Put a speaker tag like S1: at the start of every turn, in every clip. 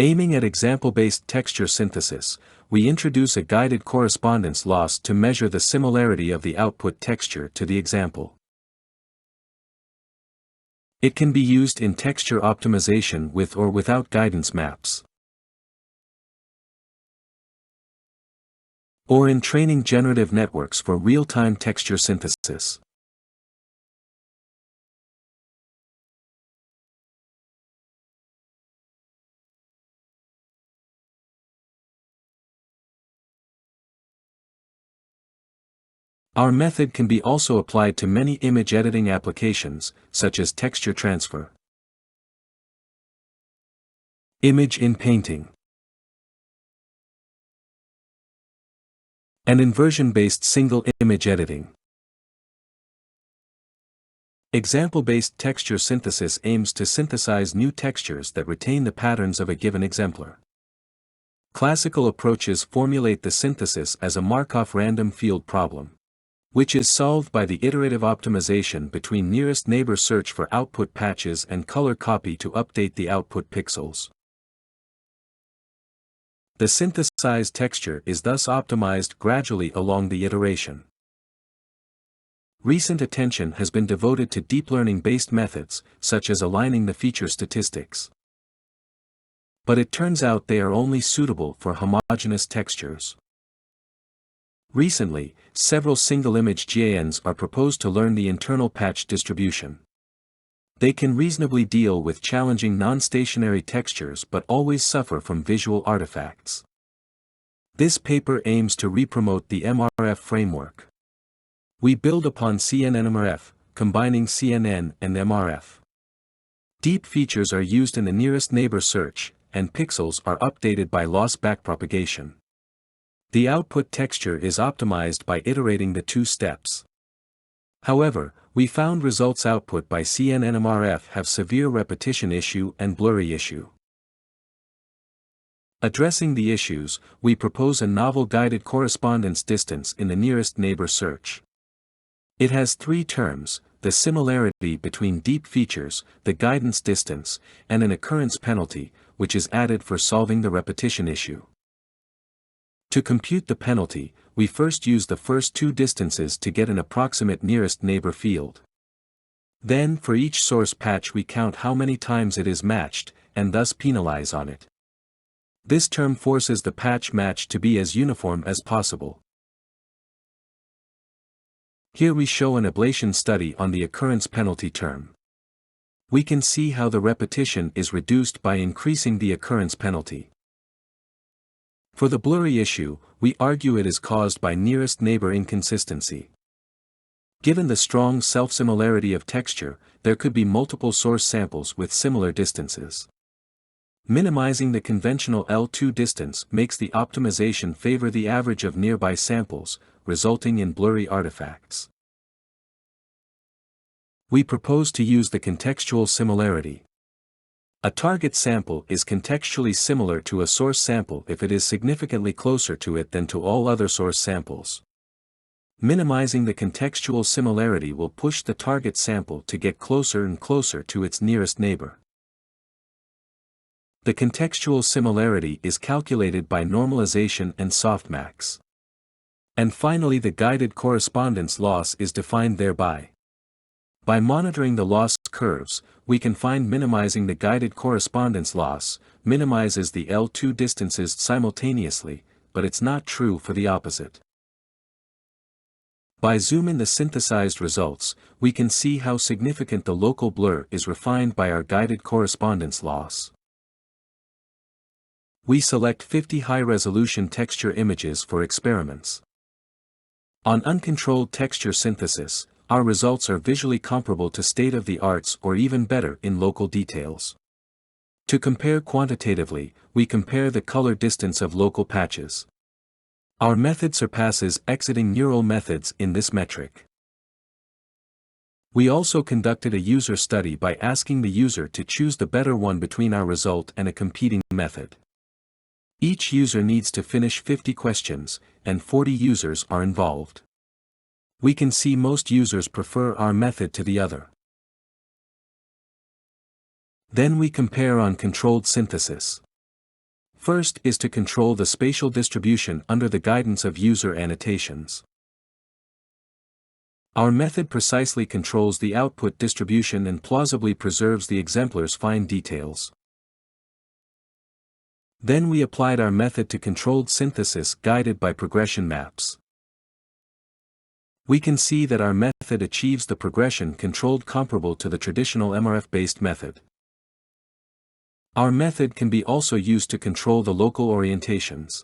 S1: Aiming at example-based texture synthesis, we introduce a guided correspondence loss to measure the similarity of the output texture to the example. It can be used in texture optimization with or without guidance maps, or in training generative networks for real-time texture synthesis. Our method can be also applied to many image editing applications, such as texture transfer, image in painting, and inversion-based single image editing. Example-based texture synthesis aims to synthesize new textures that retain the patterns of a given exemplar. Classical approaches formulate the synthesis as a Markov random field problem, which is solved by the iterative optimization between nearest neighbor search for output patches and color copy to update the output pixels. The synthesized texture is thus optimized gradually along the iteration. Recent attention has been devoted to deep learning-based methods, such as aligning the feature statistics. But it turns out they are only suitable for homogeneous textures. Recently, several single-image GANs are proposed to learn the internal patch distribution. They can reasonably deal with challenging non-stationary textures but always suffer from visual artifacts. This paper aims to re-promote the MRF framework. We build upon CNN-MRF, combining CNN and MRF. Deep features are used in the nearest neighbor search, and pixels are updated by loss backpropagation. The output texture is optimized by iterating the two steps. However, we found results output by CNN-MRF have severe repetition issue and blurry issue. Addressing the issues, we propose a novel guided correspondence distance in the nearest neighbor search. It has three terms: the similarity between deep features, the guidance distance, and an occurrence penalty, which is added for solving the repetition issue. To compute the penalty, we first use the first two distances to get an approximate nearest neighbor field. Then for each source patch we count how many times it is matched, and thus penalize on it. This term forces the patch match to be as uniform as possible. Here we show an ablation study on the occurrence penalty term. We can see how the repetition is reduced by increasing the occurrence penalty. For the blurry issue, we argue it is caused by nearest neighbor inconsistency. Given the strong self-similarity of texture, there could be multiple source samples with similar distances. Minimizing the conventional L2 distance makes the optimization favor the average of nearby samples, resulting in blurry artifacts. We propose to use the contextual similarity. A target sample is contextually similar to a source sample if it is significantly closer to it than to all other source samples. Minimizing the contextual similarity will push the target sample to get closer and closer to its nearest neighbor. The contextual similarity is calculated by normalization and softmax. And finally, the guided correspondence loss is defined thereby. By monitoring the loss curves, we can find minimizing the guided correspondence loss minimizes the L2 distances simultaneously, but it's not true for the opposite. By zoom in the synthesized results, we can see how significant the local blur is refined by our guided correspondence loss. We select 50 high-resolution texture images for experiments. On uncontrolled texture synthesis, our results are visually comparable to state-of-the-arts or even better in local details. To compare quantitatively, we compare the color distance of local patches. Our method surpasses exiting neural methods in this metric. We also conducted a user study by asking the user to choose the better one between our result and a competing method. Each user needs to finish 50 questions, and 40 users are involved. We can see most users prefer our method to the other. Then we compare on controlled synthesis. First is to control the spatial distribution under the guidance of user annotations. Our method precisely controls the output distribution and plausibly preserves the exemplar's fine details. Then we applied our method to controlled synthesis guided by progression maps. We can see that our method achieves the progression controlled comparable to the traditional MRF-based method. Our method can be also used to control the local orientations.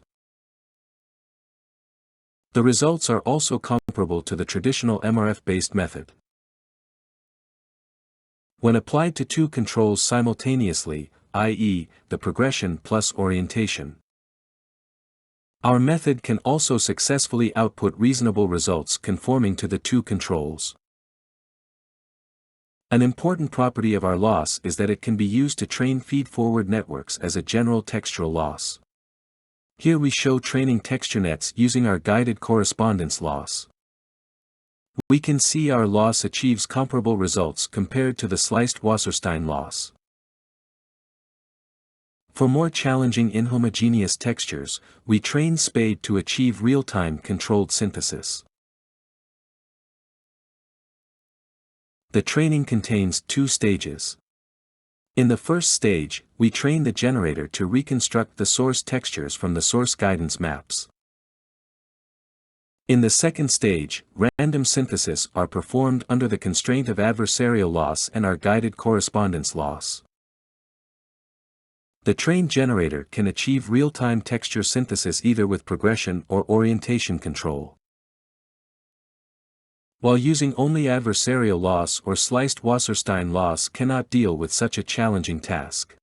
S1: The results are also comparable to the traditional MRF-based method. When applied to two controls simultaneously, i.e., the progression plus orientation, our method can also successfully output reasonable results conforming to the two controls. An important property of our loss is that it can be used to train feed-forward networks as a general textural loss. Here we show training texture nets using our guided correspondence loss. We can see our loss achieves comparable results compared to the sliced Wasserstein loss. For more challenging inhomogeneous textures, we train SPADE to achieve real-time controlled synthesis. The training contains two stages. In the first stage, we train the generator to reconstruct the source textures from the source guidance maps. In the second stage, random synthesis are performed under the constraint of adversarial loss and our guided correspondence loss. The trained generator can achieve real-time texture synthesis either with progression or orientation control. While using only adversarial loss or sliced Wasserstein loss cannot deal with such a challenging task.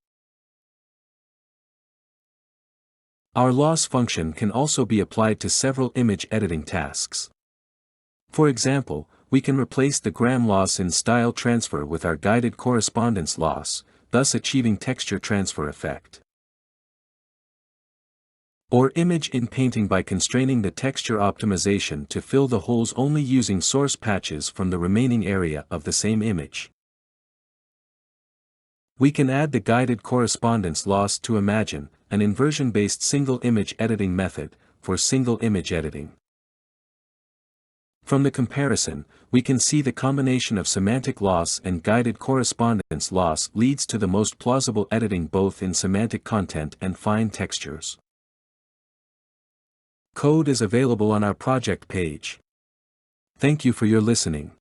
S1: Our loss function can also be applied to several image editing tasks. For example, we can replace the gram loss in style transfer with our guided correspondence loss, thus achieving texture transfer effect. Or image in painting by constraining the texture optimization to fill the holes only using source patches from the remaining area of the same image. We can add the guided correspondence loss to imagine, an inversion-based single image editing method, for single image editing. From the comparison, we can see the combination of semantic loss and guided correspondence loss leads to the most plausible editing both in semantic content and fine textures. Code is available on our project page. Thank you for your listening.